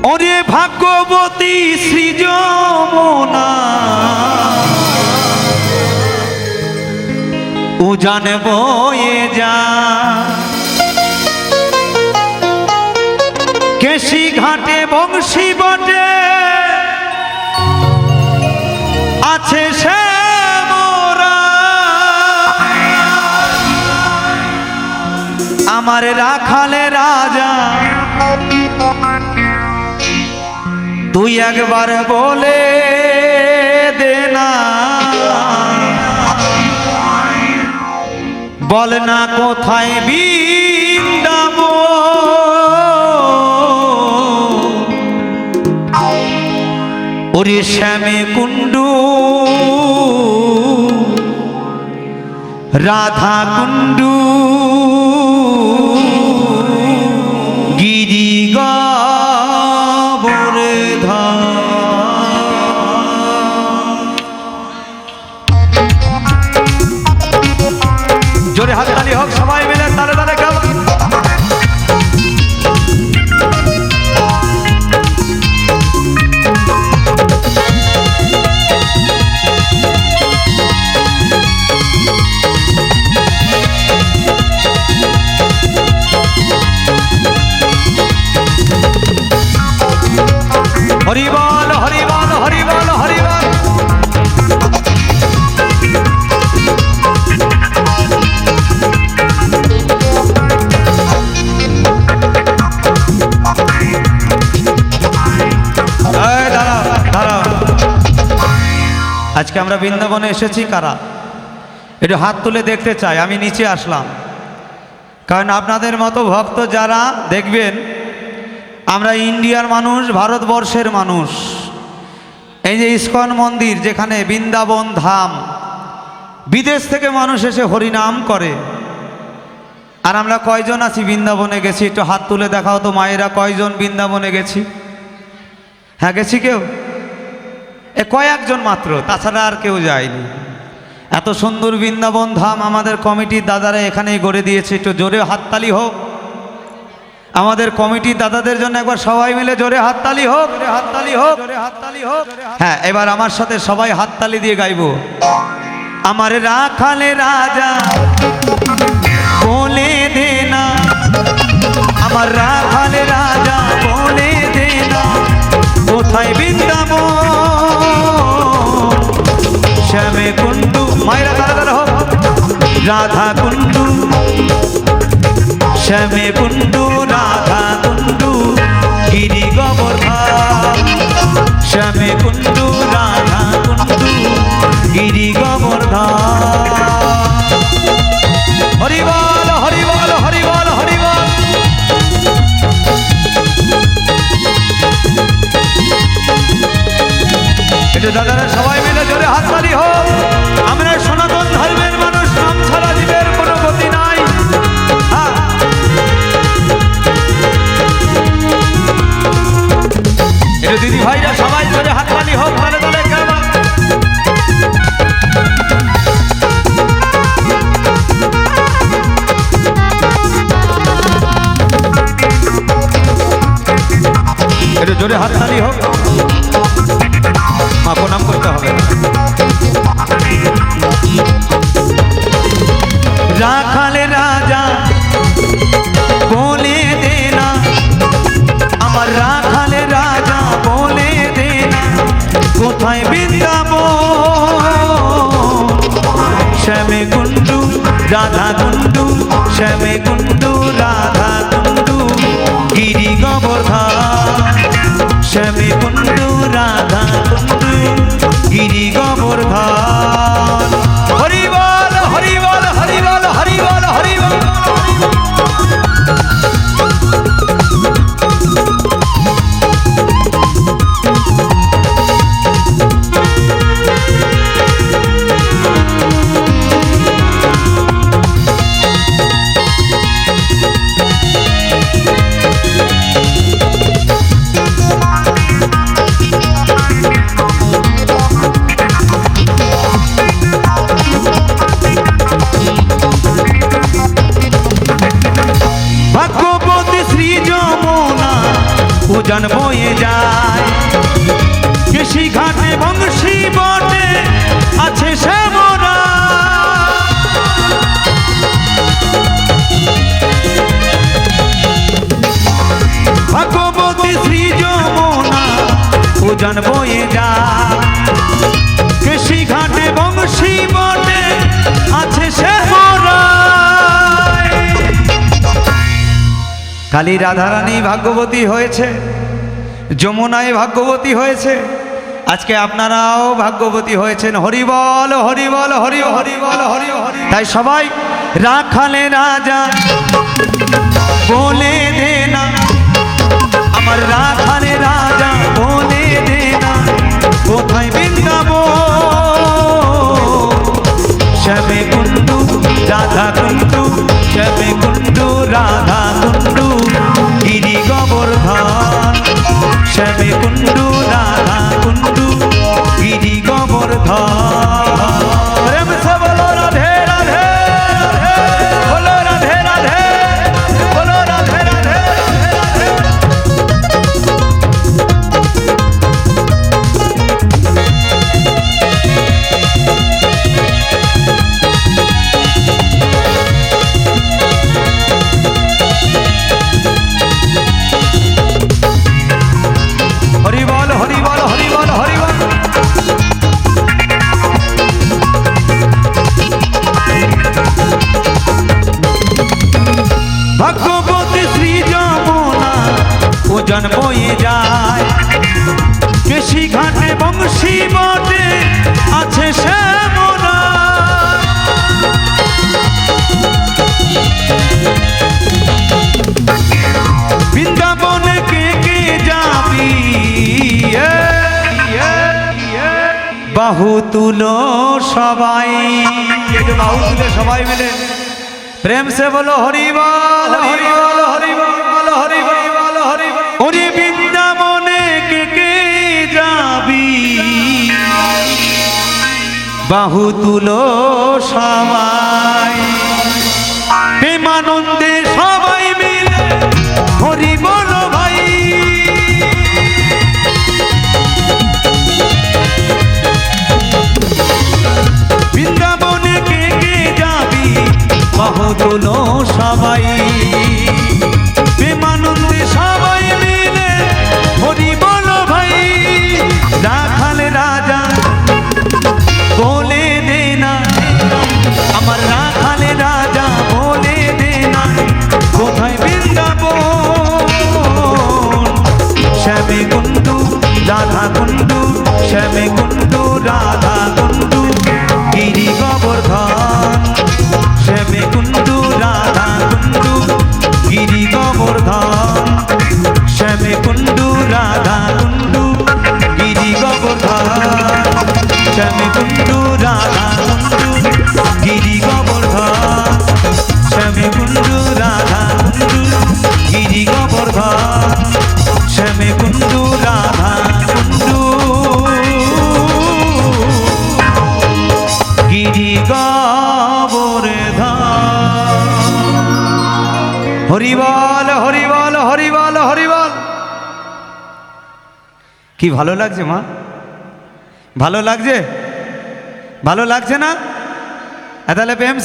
ওরে ভাগ্যবতী সৃজমনা উজান বয়ে যা কেশি ঘাটে বংশী বটে আছে সে মোরা আমার রাখালে রাজা তুই একবার বলে দে না বল না কোথায় বৃন্দাবন ওরে শ্যামে কুণ্ডু রাধা কুণ্ডু গিরি গোবর্ধন জোরে হাততালি হোক সবাই মিলে তালে তালে গাও হরি বল হরি বল হরি বল হরি বল আজকে আমরা বৃন্দাবনে এসেছি কারা একটু হাত তুলে দেখতে চাই আমি নিচে আসলাম কারণ আপনাদের মতো ভক্ত যারা দেখবেন আমরা ইন্ডিয়ার মানুষ ভারতবর্ষের মানুষ এই যে ইস্কন মন্দির যেখানে বৃন্দাবন ধাম বিদেশ থেকে মানুষ এসে হরিনাম করে আর আমরা কয়জন আছি বৃন্দাবনে গেছি একটু হাত তুলে দেখাও তো মায়েরা কয়জন বৃন্দাবনে গেছি হ্যাঁ গেছি কেউ কয়েকজন মাত্র তাছাড়া আর কেউ যায়নি এত সুন্দর বৃন্দাবন ধাম আমাদের কমিটির দাদারা এখানেই গড়ে দিয়েছে একটু জোরে হাততালি হোক আমাদের কমিটির দাদাদের জন্য একবার সবাই মিলে জোরে হাততালি হোক হাততালি হোক হাততালি হোক হ্যাঁ এবার আমার সাথে সবাই হাততালি দিয়ে গাইবো আমার রাখালে রাজা বলে দে না আমার রাখালে রাজা বলে দে না কোথায় বৃন্দাবন শ্যামে কুণ্ডু মায়েরা তারা তারা হোক রাধা কুণ্ডু শ্যামে কুণ্ডু রাধা কুণ্ডু গিরি গোবর্ধন শ্যামে কুণ্ডু রাধা কুণ্ডু গিরি গোবর্ধন হরি বল হরি বল হরি বল হরি বল এটা দাদারা সবাই মিলে জোরে হাততালি হোক আমরা সনাতন ধর্মের মানুষ নাম ছাড়া জীবের কোনো গতি নাই এটা দিদি ভাইরা সবাই জোরে হাততালি হোক তালে তালে কেমন এটা জোরে হাততালি হোক মা প্রণাম করতে হবে রাখালে রাজা বলে দে না আমার রাখালে রাজা বলে দে না কোথায় বৃন্দাবন শ্যামে কুণ্ডু রাধা কুণ্ডু শ্যামে কুণ্ডু রাধা কুণ্ডু গিরি গোবর্ধন শ্যামে কুণ্ডু রাধা কুণ্ডু গিরি গোবর্ধন হরি বল হরি বল হরি বল হরি বল হরি বল উজান বয়ে যায়। কৃষি ঘাটে বংশী বটে আছে শ্যামরা, ভাগবতী শ্রী যমুনা উজান বয়ে যায়। কৃষি ঘাটে বংশী বটে আছে শ্যামরা। কালী রাধারানী ভাগ্যবতী হয়েছে, যমুনায় ভাগ্যবতী হয়েছে, আজকে আপনারাও ভাগ্যবতী হয়েছেন। হরি বল হরি বল হরি হরি বল হরি হরি। তাই সবাই রাখালে রাজা বলে দে না, আমার রাখালে রাজা বলে দে না, কোথায় বৃন্দাবন? শ্যামে কুণ্ডু রাধা কুণ্ডু, শ্যামে কুণ্ডু রাধা কুণ্ডু, গিরি গোবর্ধন। শ্যামে কুণ্ডু রাধা কুণ্ডু, গিরি গোবর্ধন। প্রেম সে বলো রাধে রাধে, বলো রাধে রাধে, বলো রাধে রাধে। হরি বল হরি বল হরি বল হরি বল। ভাগ্যবতী শ্রী যমুনা উজান বয়ে যায়। কৃষি ঘাটে বংশী বটে আছে শ্যামরা, বৃন্দাবনে কে কে যাবি? বাহু তুলো সবাই, একটু বাহু তুলে সবাই মিলে প্রেম সে বলো হরি বল হরি বল হরি বল হরি বল হরি বল। ওরে বৃন্দাবনে কে কে যাবি? বাহু তুলো সবাই, প্রেমানন্দে সবাই মিলে হরি বলো ভাই। বৃন্দাবনে কে কে যাবি? বাহু তুলো সবাই, প্রেমানন্দে সবাই মিলে হরি বলো ভাই। রাখালে রাজা বলে দে না, আমার রাখালে রাজা বলে দে না, কোথায় বৃন্দাবন? শ্যামে কুণ্ডু রাধা কুণ্ডু, শ্যামে কুণ্ডু রাধা কুণ্ডু, গিরি গোবর্ধন। শ্যামে কুণ্ডু রাধা কুণ্ডু, গিরি গোবর্ধন। শ্যামে কুণ্ডু রাধা কুণ্ডু, গিরি গোবর্ধন। শ্যামে কুণ্ডু রাধা কুণ্ডু, গিরি গোবর্ধন। শ্যামে কুণ্ডু রাধা কুণ্ডু, গিরি গোবর্ধন। শ্যামে কুণ্ডু রাধা কুণ্ডু, গিরি গোবর্ধন। হরি বল হরি বল হরি বল হরি বল। কি ভালো লাগছে মা? ভালো লাগছে? ভালো লাগছে না? তাহলে প্রেম